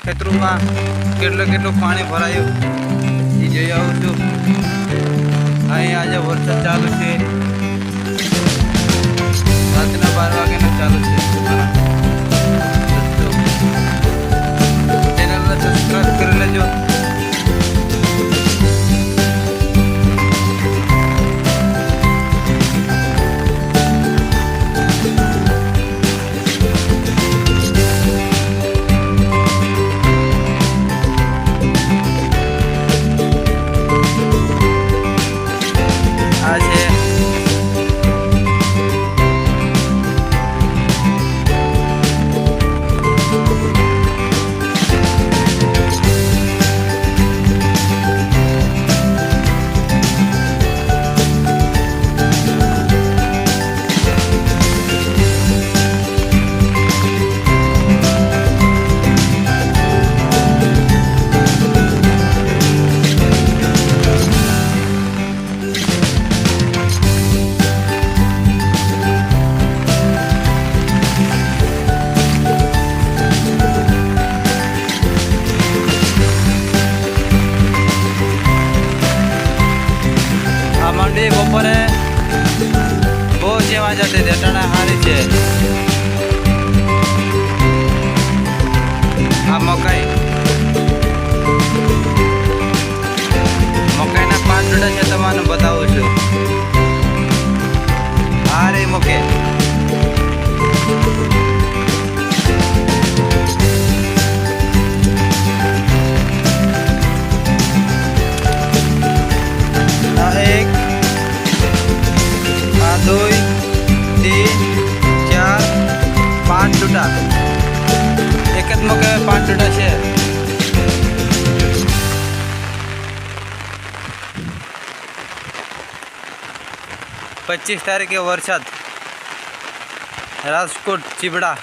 ખેતરોમાં કેટલું પાણી ભરાયું એ જોઈ આવું છું। અહીં આજે વરસાદ ચાલુ છે, રાતના 12 વાગ્યાનો ચાલુ છે। ચેનલને સબસ્ક્રાઈબ કરી લેજો। मंडी बपोरे बहुत सेवा जाते थे टाणा हारी है। आ मकाई ना 5 डोडा है, तमने बताऊँ छू। आ रही मके दुई 3 4 5 डोडा एक ज मके 5 डोडा है। 25 तारीखे वरसाद राजकोट चीबड़ा।